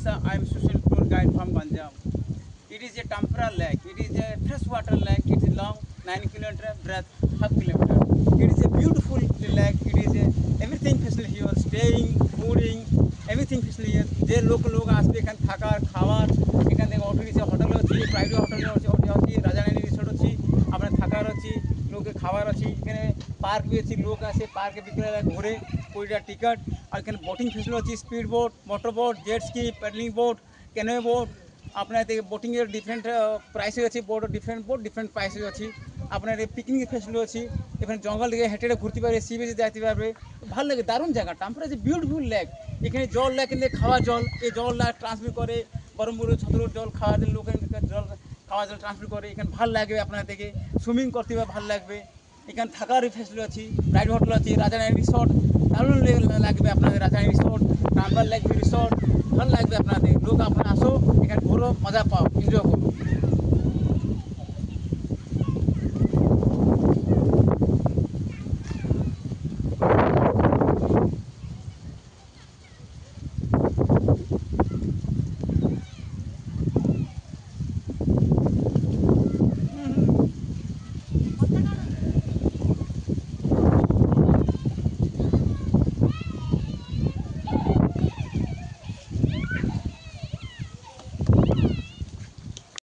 Odisha. I am social tour guide from Ganjam. It is a temporal lake. It is a freshwater lake. It is long 9 kilometer, breadth half kilometer. It is a beautiful lake. It is a everything facility here, staying, fooding, everything facility here. যে লোক আসবে এখানে থাকার খাওয়ার এখান থেকে auto rickshaw hotel আছে private hotel ଅଛି রাজারানী রিসোর্ট ଅଛି আপনার থাকার ଅଛି লোকে খাবার ଅଛି এখানে পার্ক भी ଅଛି লোক আসে পার্কে বিকেলে ঘুরে 20 টাকা টিকট আর এখানে বোটিং ফেসিলিটি ଅଛି speed boat motor boat jet ski paddling boat canoe boat আপনার বোটিং এর ডিফারেন্ট প্রাইস আছে বোট ডিফারেন্ট প্রাইস আছে আপনার পিকনিক ফেসিলিটি আছে এখানে জঙ্গল থেকে হেঁটে ঘুরতে পারবে সি বিচে যেতে পারবে ভালো লাগে দারুণ জায়গা টাম্পারা যে বিউটিফুল লেক এখানে জল লেক কিন্তু খাওয়া জল এই জল লেক ট্রান্সফার করে বরমপুরের ছতরপুর জল খাওয়া জল লোকের জল খাওয়া জল ট্রান্সফার করে এখানে ভালো লাগবে আপনার থেকে সুইমিং করতে ভালো লাগবে এখানে থাকার ফেসিলিটি আছে প্রাইভেট হোটেল আছে রাজারানী রিসোর্ট দারুণ লাগবে আপনাদের রাজারানী রিসোর্ট টাম্পার লেক রিসোর্ট ভালো লাগবে আপনাদের লোক আপনারা আসো এখানে ঘুরো মজা পাও এনজয় করো